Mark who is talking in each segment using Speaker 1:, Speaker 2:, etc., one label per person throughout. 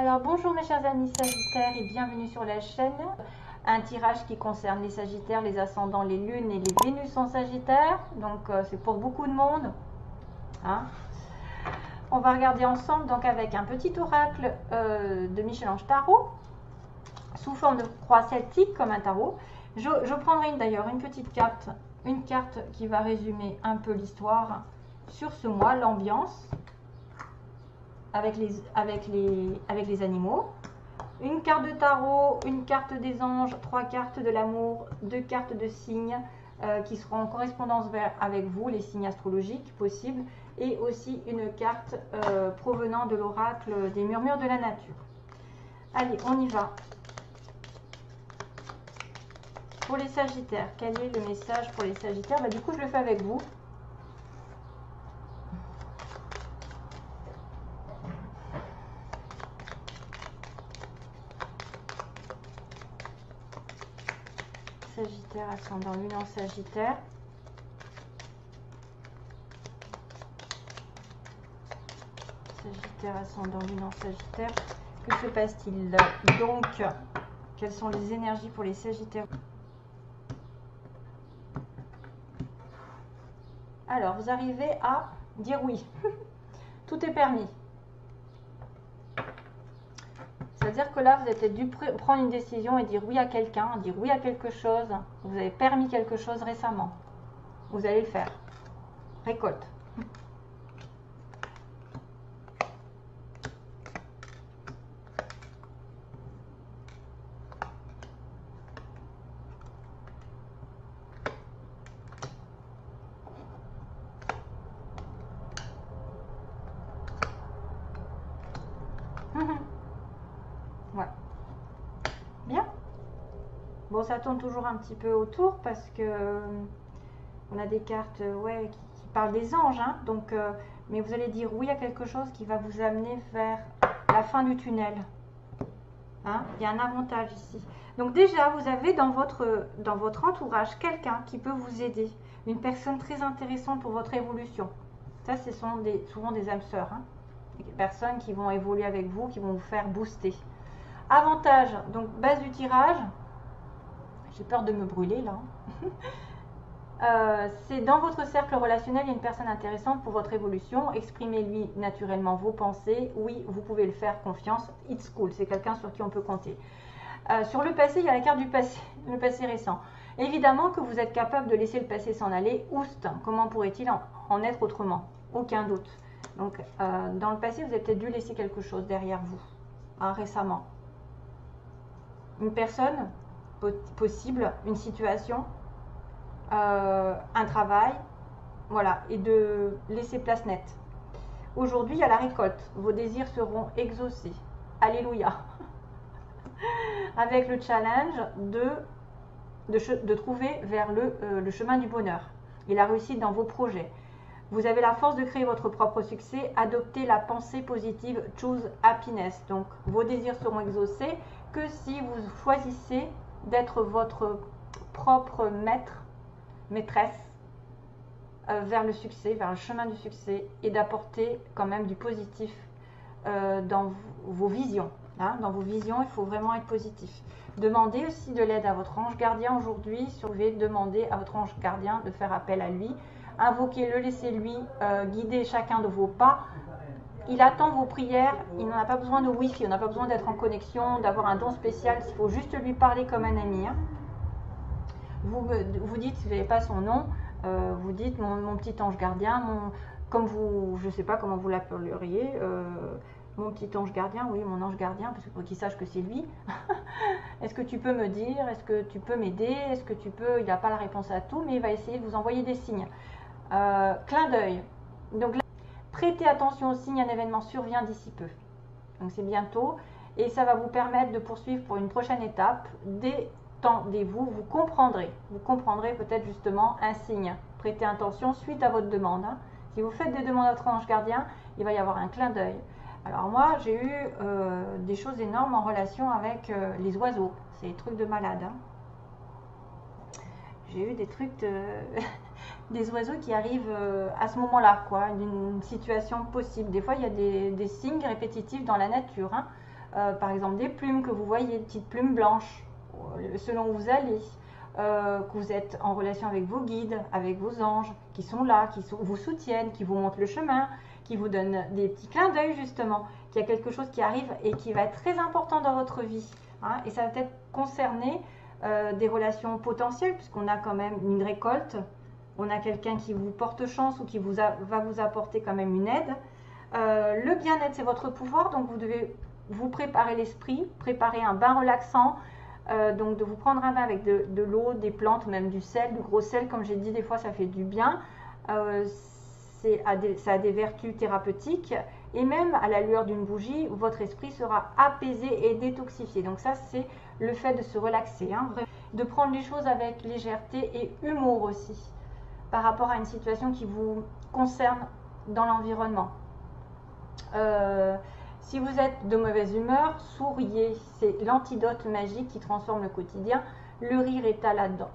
Speaker 1: Alors bonjour mes chers amis Sagittaires et bienvenue sur la chaîne. Un tirage qui concerne les Sagittaires, les ascendants, les lunes et les Vénus en Sagittaire. Donc c'est pour beaucoup de monde. Hein. On va regarder ensemble donc avec un petit oracle de Michel-Ange Tarot sous forme de croix celtique comme un tarot. Je prendrai d'ailleurs une petite carte, une carte qui va résumer un peu l'histoire sur ce mois, l'ambiance avec les animaux. Une carte de tarot, une carte des anges, 3 cartes de l'amour, 2 cartes de signes qui seront en correspondance avec vous, les signes astrologiques possibles, et aussi une carte provenant de l'oracle des murmures de la nature. Allez, on y va. Pour les Sagittaires, quel est le message pour les Sagittaires? Du coup, je le fais avec vous. Sagittaire, ascendant lune en Sagittaire. Sagittaire, ascendant lune en Sagittaire. Que se passe-t-il donc? Quelles sont les énergies pour les Sagittaires? Alors, vous arrivez à dire oui. Tout est permis. C'est-à-dire que là, vous avez dû prendre une décision et dire oui à quelqu'un, dire oui à quelque chose. Vous avez permis quelque chose récemment. Vous allez le faire. Récolte. Ouais. Bien. Bon, ça tourne toujours un petit peu autour parce que on a des cartes qui parlent des anges. Hein, donc, mais vous allez dire oui à quelque chose qui va vous amener vers la fin du tunnel. Hein, il y a un avantage ici. Donc déjà, vous avez dans votre entourage quelqu'un qui peut vous aider. Une personne très intéressante pour votre évolution. Ça, ce sont souvent des âmes sœurs. Hein, des personnes qui vont évoluer avec vous, qui vont vous faire booster. Avantage, donc base du tirage, j'ai peur de me brûler là, c'est dans votre cercle relationnel, il y a une personne intéressante pour votre évolution, exprimez-lui naturellement vos pensées, oui, vous pouvez le faire, confiance, it's cool, c'est quelqu'un sur qui on peut compter. Sur le passé, il y a la carte du passé, le passé récent. Évidemment que vous êtes capable de laisser le passé s'en aller, oust, comment pourrait-il en être autrement? Aucun doute. Donc, dans le passé, vous avez peut-être dû laisser quelque chose derrière vous, hein, récemment. Une personne possible, une situation, un travail, voilà, et de laisser place nette. Aujourd'hui, il y a la récolte. Vos désirs seront exaucés. Alléluia. Avec le challenge de trouver vers le chemin du bonheur et la réussite dans vos projets. Vous avez la force de créer votre propre succès. Adoptez la pensée positive. Choose happiness. Donc, vos désirs seront exaucés que si vous choisissez d'être votre propre maîtresse vers le succès, vers le chemin du succès et d'apporter quand même du positif dans vos visions. Hein. Dans vos visions, il faut vraiment être positif. Demandez aussi de l'aide à votre ange gardien aujourd'hui. Si vous pouvez demander à votre ange gardien de faire appel à lui. Invoquez-le, laissez-lui guider chacun de vos pas. Il attend vos prières, il n'en a pas besoin de wifi, on n'a pas besoin d'être en connexion, d'avoir un don spécial, il faut juste lui parler comme un ami. Hein. Vous dites, si vous n'avez pas son nom, vous dites mon petit ange gardien, comme vous, je ne sais pas comment vous l'appelleriez, mon petit ange gardien, oui, mon ange gardien, parce que pour qu'il sache que c'est lui. Est-ce que tu peux me dire, est-ce que tu peux m'aider, est-ce que tu peux, il n'a pas la réponse à tout, mais il va essayer de vous envoyer des signes. Clin d'œil. Donc là, prêtez attention aux signes, un événement survient d'ici peu. Donc c'est bientôt et ça va vous permettre de poursuivre pour une prochaine étape. Détendez-vous, vous comprendrez peut-être justement un signe. Prêtez attention suite à votre demande. Hein. Si vous faites des demandes à votre ange gardien, il va y avoir un clin d'œil. Alors moi, j'ai eu des choses énormes en relation avec les oiseaux. C'est des trucs de malade. Hein. J'ai eu des trucs de... des oiseaux qui arrivent à ce moment-là, quoi, d'une situation possible. Des fois, il y a des signes répétitifs dans la nature. Hein. par exemple des plumes que vous voyez, des petites plumes blanches, selon où vous allez, que vous êtes en relation avec vos guides, avec vos anges, qui sont là, vous soutiennent, qui vous montrent le chemin, qui vous donnent des petits clins d'œil justement, qu'il y a quelque chose qui arrive et qui va être très important dans votre vie. Hein, et ça va peut-être concerner des relations potentielles, puisqu'on a quand même une récolte, on a quelqu'un qui vous porte chance ou qui va vous apporter quand même une aide. Le bien-être, c'est votre pouvoir, donc vous devez vous préparer l'esprit, préparer un bain relaxant, donc de vous prendre un bain avec de l'eau, des plantes, même du sel, du gros sel, comme j'ai dit, des fois ça fait du bien. Ça a des vertus thérapeutiques, et même à la lueur d'une bougie, votre esprit sera apaisé et détoxifié. Donc ça, c'est le fait de se relaxer, hein, de prendre les choses avec légèreté et humour aussi, par rapport à une situation qui vous concerne dans l'environnement. Si vous êtes de mauvaise humeur, souriez, c'est l'antidote magique qui transforme le quotidien. Le rire est à la dent.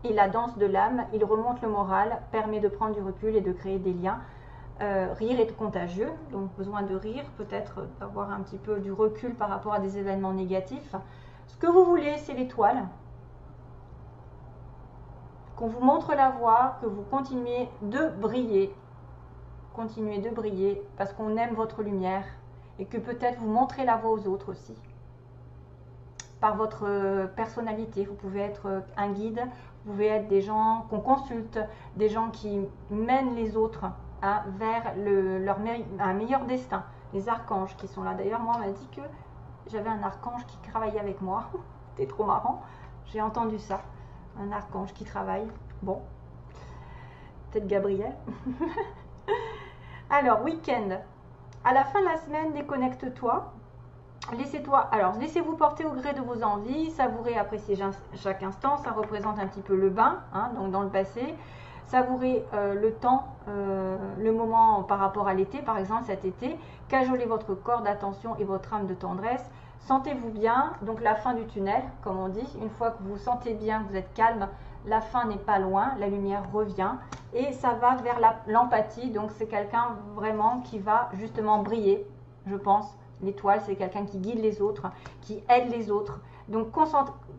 Speaker 1: Et la danse de l'âme, il remonte le moral, permet de prendre du recul et de créer des liens. Rire est contagieux, donc besoin de rire, peut-être d'avoir un petit peu du recul par rapport à des événements négatifs. Ce que vous voulez, c'est l'étoile. Qu'on vous montre la voie, que vous continuez de briller. Continuez de briller parce qu'on aime votre lumière et que peut-être vous montrez la voie aux autres aussi. Par votre personnalité, vous pouvez être un guide, vous pouvez être des gens qu'on consulte, des gens qui mènent les autres vers un meilleur destin. Les archanges qui sont là. D'ailleurs, moi, on m'a dit que j'avais un archange qui travaillait avec moi. C'était trop marrant. J'ai entendu ça. Un archange qui travaille. Bon. Peut-être Gabriel. Alors, week-end. À la fin de la semaine, déconnecte-toi. Laissez-vous porter au gré de vos envies, savourez, appréciez chaque instant, ça représente un petit peu le bain, hein, donc dans le passé. Savourez le temps, le moment par rapport à l'été, par exemple cet été. Cajolez votre corps d'attention et votre âme de tendresse. Sentez-vous bien, donc la fin du tunnel, comme on dit. Une fois que vous vous sentez bien, que vous êtes calme, la fin n'est pas loin, la lumière revient. Et ça va vers l'empathie, donc c'est quelqu'un vraiment qui va justement briller, je pense. L'étoile, c'est quelqu'un qui guide les autres, qui aide les autres. Donc,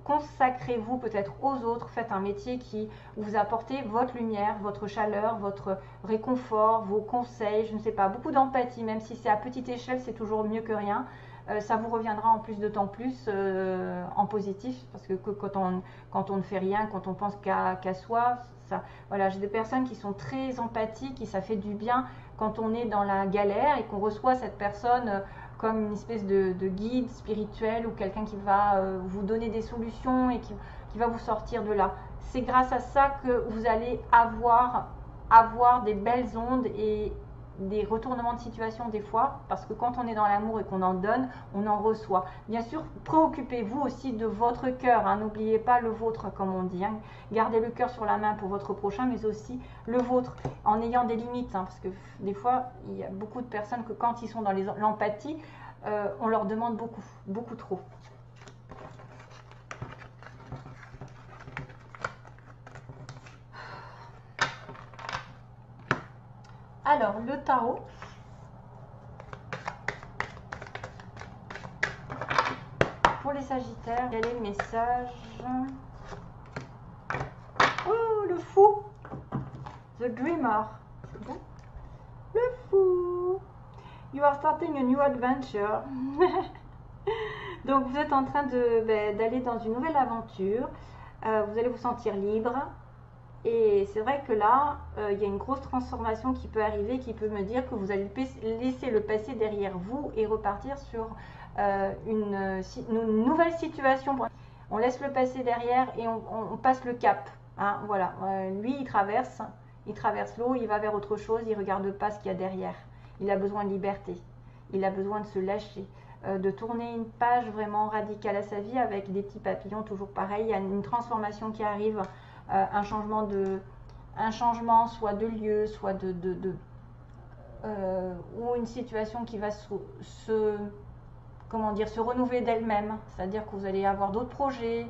Speaker 1: consacrez-vous peut-être aux autres. Faites un métier qui vous apporte votre lumière, votre chaleur, votre réconfort, vos conseils, je ne sais pas, beaucoup d'empathie. Même si c'est à petite échelle, c'est toujours mieux que rien. Ça vous reviendra en plus de temps plus en positif. Parce que quand on ne fait rien, quand on pense qu'à soi, voilà, j'ai des personnes qui sont très empathiques et ça fait du bien quand on est dans la galère et qu'on reçoit cette personne comme une espèce de guide spirituel ou quelqu'un qui va vous donner des solutions et qui va vous sortir de là. C'est grâce à ça que vous allez avoir des belles ondes et des retournements de situation des fois, parce que quand on est dans l'amour et qu'on en donne, on en reçoit. Bien sûr, préoccupez-vous aussi de votre cœur, hein, n'oubliez pas le vôtre comme on dit, hein. Gardez le cœur sur la main pour votre prochain, mais aussi le vôtre, en ayant des limites, hein, parce que des fois, il y a beaucoup de personnes que quand ils sont dans l'empathie, on leur demande beaucoup trop. Alors, le tarot. Pour les Sagittaires, quel est le message? Oh, le fou! The Dreamer. C'est bon? Le fou! You are starting a new adventure. Donc, vous êtes en train d'aller dans une nouvelle aventure. Vous allez vous sentir libre. Et c'est vrai que là, il y a une grosse transformation qui peut arriver, qui peut me dire que vous allez laisser le passé derrière vous et repartir sur une nouvelle situation. On laisse le passé derrière et on passe le cap. Hein, voilà. Lui, il traverse l'eau, il va vers autre chose, il ne regarde pas ce qu'il y a derrière. Il a besoin de liberté, il a besoin de se lâcher, de tourner une page vraiment radicale à sa vie avec des petits papillons, toujours pareil. Il y a une transformation qui arrive. Un changement soit de lieu, soit ou une situation qui va se renouveler d'elle-même. C'est-à-dire que vous allez avoir d'autres projets,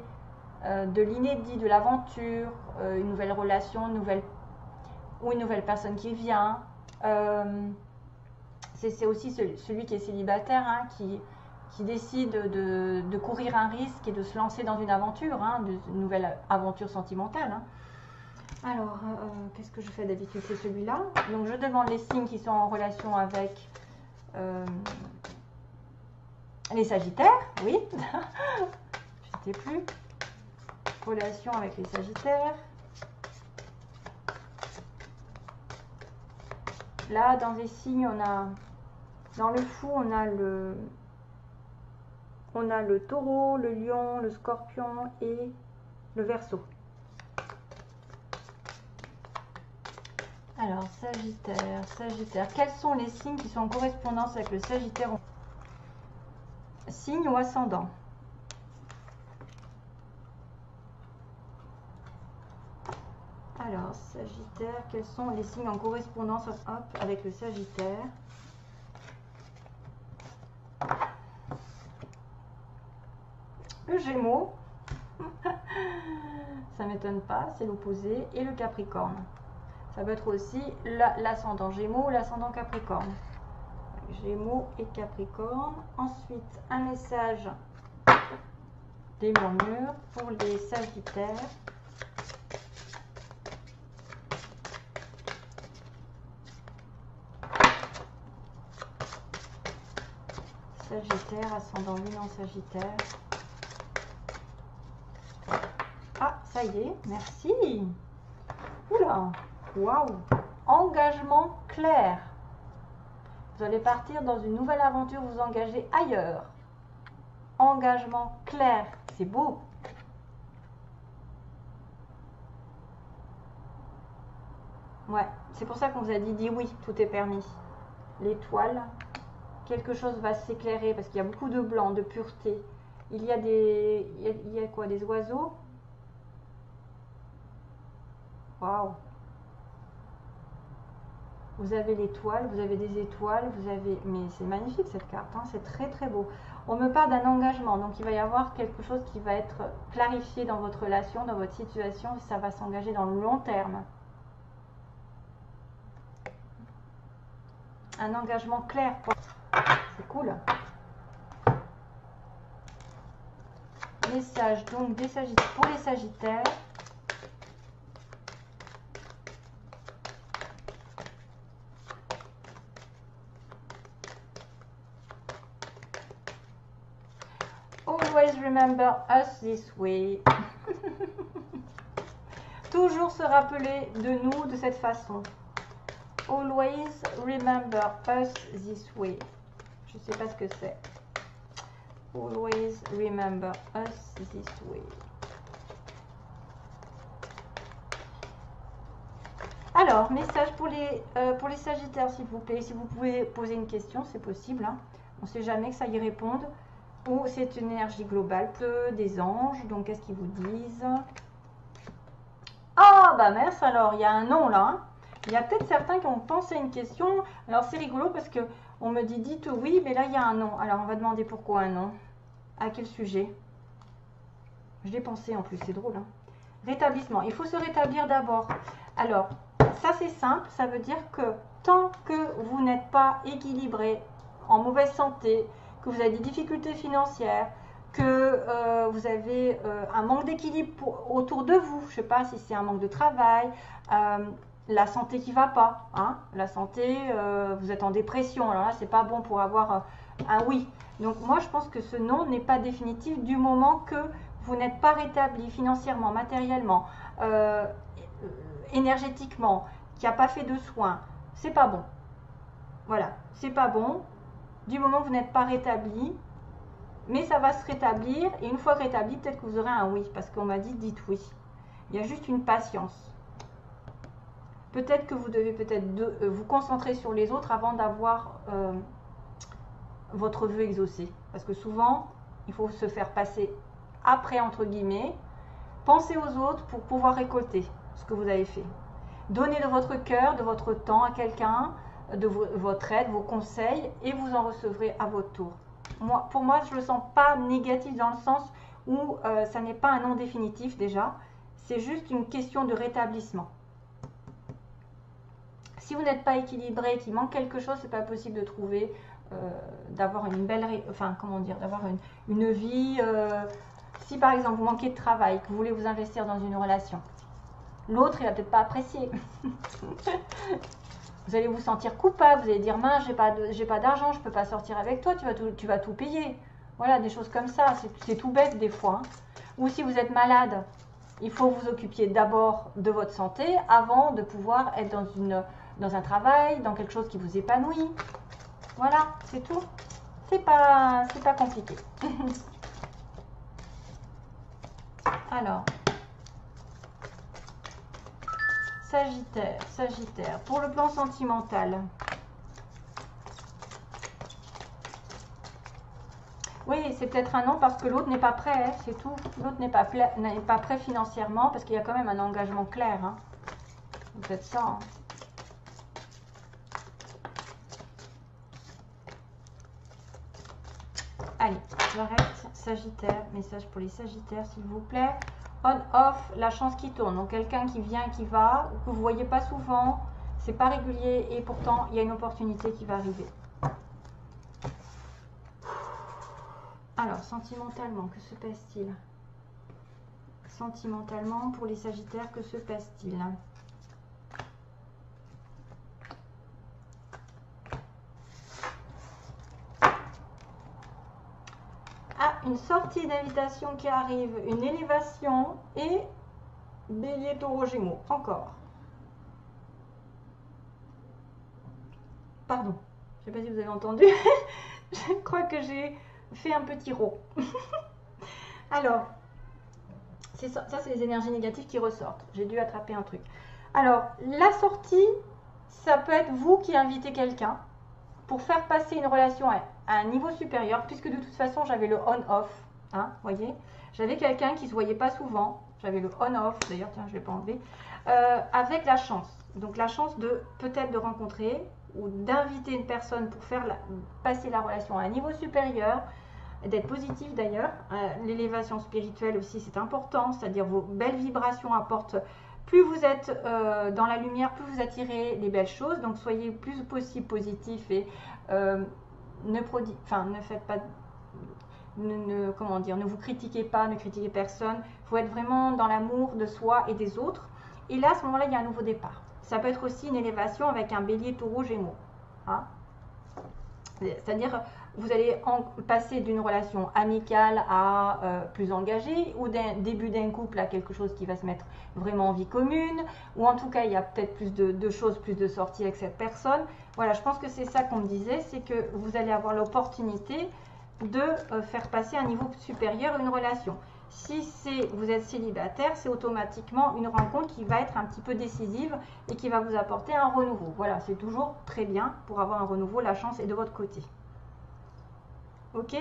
Speaker 1: de l'inédit, de l'aventure, une nouvelle relation, une nouvelle personne qui vient. C'est aussi celui qui est célibataire, hein, qui décide de courir un risque et de se lancer dans une aventure, hein, une nouvelle aventure sentimentale. Hein. Alors, qu'est-ce que je fais d'habitude? C'est celui-là. Donc, je demande les signes qui sont en relation avec les Sagittaires. Oui, je ne sais plus. Relation avec les Sagittaires. Là, dans les signes, on a, dans le fou, on a le taureau, le lion, le scorpion et le verseau. Alors, Sagittaire, Sagittaire. Quels sont les signes qui sont en correspondance avec le Sagittaire? Signe ou ascendant? Alors, Sagittaire, quels sont les signes en correspondance avec le Sagittaire? Le Gémeaux, ça ne m'étonne pas, c'est l'opposé, et le Capricorne. Ça peut être aussi l'ascendant Gémeaux ou l'ascendant Capricorne. Gémeaux et Capricorne. Ensuite, un message des murmures pour les Sagittaires. Sagittaire, ascendant Lune en Sagittaire. Ah, ça y est, merci. Oula, waouh. Engagement clair. Vous allez partir dans une nouvelle aventure, vous engager ailleurs. Engagement clair, c'est beau. Ouais, c'est pour ça qu'on vous a dit oui, tout est permis. L'étoile. Quelque chose va s'éclairer parce qu'il y a beaucoup de blanc, de pureté. Il y a il y a quoi? Des oiseaux? Waouh! Vous avez l'étoile, vous avez des étoiles, vous avez... Mais c'est magnifique cette carte, hein, c'est très très beau. On me parle d'un engagement, donc il va y avoir quelque chose qui va être clarifié dans votre relation, dans votre situation, ça va s'engager dans le long terme. Un engagement clair. C'est cool. Message donc des Sagittaires pour les Sagittaires. Always remember us this way. Toujours se rappeler de nous de cette façon. Always remember us this way. Je ne sais pas ce que c'est. Always remember us this way. Alors, message pour les Sagittaires, s'il vous plaît. Si vous pouvez poser une question, c'est possible. Hein. On ne sait jamais que ça y réponde. Ou c'est une énergie globale. Des anges. Donc, qu'est-ce qu'ils vous disent? Ah, bah mince alors, il y a un nom là. Hein. Il y a peut-être certains qui ont pensé à une question. Alors, c'est rigolo parce que on me dit dites oui, mais là, il y a un nom. Alors, on va demander pourquoi un nom. À quel sujet? Je l'ai pensé en plus, c'est drôle. Hein. Rétablissement. Il faut se rétablir d'abord. Alors, ça, c'est simple. Ça veut dire que tant que vous n'êtes pas équilibré, en mauvaise santé, que vous avez des difficultés financières, que vous avez un manque d'équilibre autour de vous, je ne sais pas si c'est un manque de travail, la santé qui ne va pas, hein, la santé, vous êtes en dépression, alors là, c'est pas bon pour avoir un oui. Donc, moi, je pense que ce non n'est pas définitif du moment que vous n'êtes pas rétabli financièrement, matériellement, énergétiquement, qui n'a pas fait de soins. C'est pas bon. Voilà, c'est pas bon. Du moment que vous n'êtes pas rétabli, mais ça va se rétablir. Et une fois rétabli, peut-être que vous aurez un oui, parce qu'on m'a dit dites oui. Il y a juste une patience. Peut-être que vous devez vous concentrer sur les autres avant d'avoir votre vœu exaucé. Parce que souvent, il faut se faire passer après, entre guillemets. Pensez aux autres pour pouvoir récolter ce que vous avez fait. Donnez de votre cœur, de votre temps à quelqu'un, de votre aide, vos conseils, et vous en recevrez à votre tour. Pour moi, je ne le sens pas négatif dans le sens où ça n'est pas un non définitif déjà. C'est juste une question de rétablissement. Si vous n'êtes pas équilibré, qu'il manque quelque chose, c'est pas possible de trouver d'avoir une belle, enfin comment dire, d'avoir une vie. Si par exemple vous manquez de travail, que vous voulez vous investir dans une relation, l'autre il va peut-être pas apprécier. Vous allez vous sentir coupable, vous allez dire mince, j'ai pas d'argent, je peux pas sortir avec toi, tu vas tout payer. Voilà, des choses comme ça, c'est tout bête des fois. Hein. Ou si vous êtes malade, il faut vous occupiez d'abord de votre santé avant de pouvoir être dans un travail, dans quelque chose qui vous épanouit. Voilà, c'est tout. C'est pas compliqué. Alors, Sagittaire, pour le plan sentimental. Oui, c'est peut-être un non parce que l'autre n'est pas prêt, hein, c'est tout. L'autre n'est pas prêt financièrement parce qu'il y a quand même un engagement clair. Hein. C'est peut-être ça. Hein. Allez, j'arrête. Sagittaire, message pour les Sagittaires s'il vous plaît. On-off, la chance qui tourne. Donc quelqu'un qui vient, qui va, que vous ne voyez pas souvent, c'est pas régulier et pourtant il y a une opportunité qui va arriver. Alors, sentimentalement, que se passe-t-il? Sentimentalement, pour les Sagittaires, que se passe-t-il? Ah, une sortie d'invitation qui arrive, une élévation et Bélier, Taureau, Gémeaux. Encore. Pardon, je ne sais pas si vous avez entendu. Je crois que j'ai fait un petit rot. Alors, ça c'est les énergies négatives qui ressortent. J'ai dû attraper un truc. Alors, la sortie, ça peut être vous qui invitez quelqu'un pour faire passer une relation à un niveau supérieur, puisque de toute façon, j'avais le on-off. Hein, voyez, j'avais quelqu'un qui ne se voyait pas souvent. J'avais le on-off, d'ailleurs, tiens, je ne l'ai pas enlevé. Avec la chance. Donc, la chance de peut-être de rencontrer ou d'inviter une personne pour faire passer la relation à un niveau supérieur, d'être positif d'ailleurs. L'élévation spirituelle aussi, c'est important, c'est-à-dire vos belles vibrations apportent, plus vous êtes dans la lumière, plus vous attirez les belles choses, donc soyez plus possible positif et ne faites pas, comment dire, ne vous critiquez pas, ne critiquez personne, il faut être vraiment dans l'amour de soi et des autres, et là à ce moment-là il y a un nouveau départ. Ça peut être aussi une élévation avec un Bélier, Taureau, Gémeaux. Hein, c'est-à-dire, vous allez passer d'une relation amicale à plus engagée, ou d'un début d'un couple à quelque chose qui va se mettre vraiment en vie commune, ou en tout cas, il y a peut-être plus de choses, plus de sorties avec cette personne. Voilà, je pense que c'est ça qu'on me disait, c'est que vous allez avoir l'opportunité de faire passer à un niveau supérieur une relation. Si vous êtes célibataire, c'est automatiquement une rencontre qui va être un petit peu décisive et qui va vous apporter un renouveau. Voilà, c'est toujours très bien pour avoir un renouveau, la chance est de votre côté. Ok?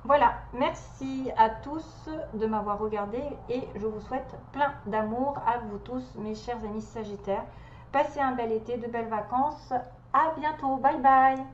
Speaker 1: Voilà, merci à tous de m'avoir regardé et je vous souhaite plein d'amour à vous tous, mes chers amis Sagittaires. Passez un bel été, de belles vacances. À bientôt, bye bye!